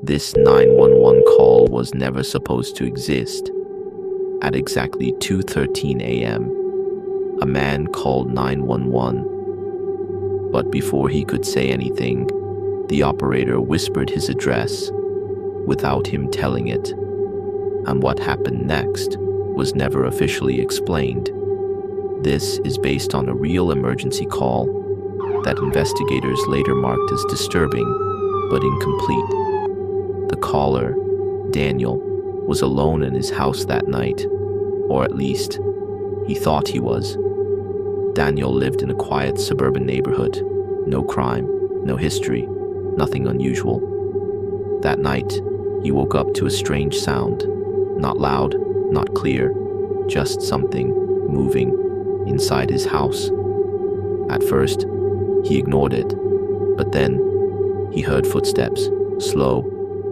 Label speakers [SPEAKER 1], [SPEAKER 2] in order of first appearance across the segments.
[SPEAKER 1] This 911 call was never supposed to exist. At exactly 2:13 a.m., a man called 911. But before he could say anything, the operator whispered his address without him telling it. And what happened next was never officially explained. This is based on a real emergency call that investigators later marked as disturbing but incomplete. The caller, Daniel, was alone in his house that night, or at least, he thought he was. Daniel lived in a quiet suburban neighborhood. No crime, no history, nothing unusual. That night, he woke up to a strange sound. Not loud, not clear, just something moving inside his house. At first, he ignored it, but then he heard footsteps, slow,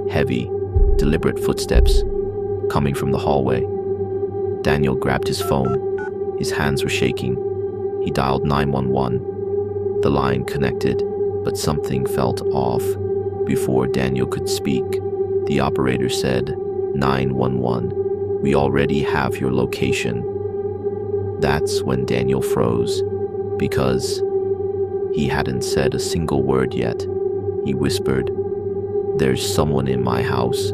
[SPEAKER 1] heavy, deliberate footsteps, coming from the hallway. Daniel grabbed his phone. His hands were shaking. He dialed 911. The line connected, but something felt off. Before Daniel could speak, the operator said, 911, we already have your location. That's when Daniel froze, because he hadn't said a single word yet. He whispered, there's someone in my house.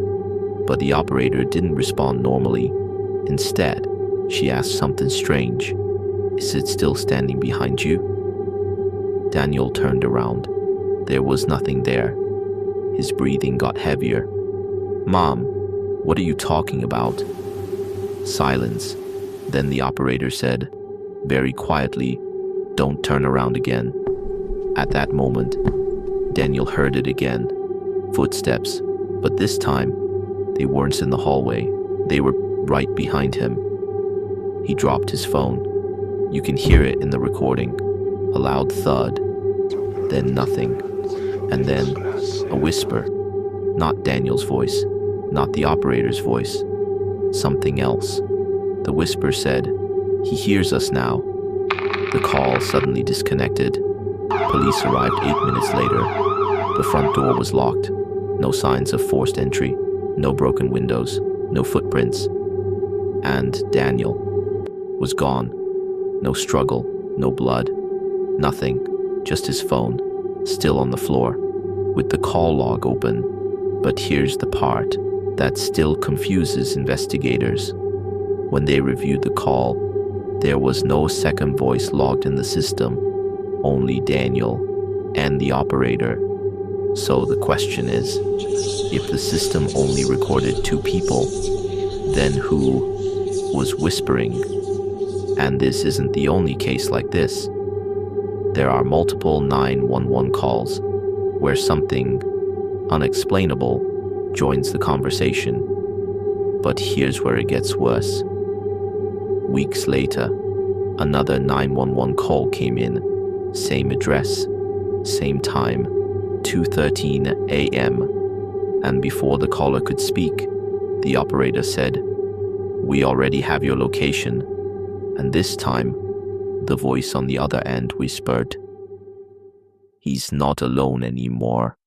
[SPEAKER 1] But the operator didn't respond normally. Instead, she asked something strange. Is it still standing behind you? Daniel turned around. There was nothing there. His breathing got heavier. Mom, what are you talking about? Silence. Then the operator said, very quietly, don't turn around again. At that moment, Daniel heard it again. Footsteps, but this time, they weren't in the hallway. They were right behind him. He dropped his phone. You can hear it in the recording. A loud thud. Then nothing. And then a whisper. Not Daniel's voice. Not the operator's voice. Something else. The whisper said, he hears us now. The call suddenly disconnected. Police arrived 8 minutes later. The front door was locked. No signs of forced entry. No broken windows. No footprints. And Daniel was gone. No struggle. No blood. Nothing. Just his phone, still on the floor, with the call log open. But here's the part that still confuses investigators. When they reviewed the call, there was no second voice logged in the system, only Daniel and the operator. So the question is, if the system only recorded two people, then who was whispering? And this isn't the only case like this. There are multiple 911 calls where something unexplainable joins the conversation. But here's where it gets worse. Weeks later, another 911 call came in. Same address, same time, 2:13 a.m. And before the caller could speak, the operator said, we already have your location. And this time, the voice on the other end whispered, he's not alone anymore.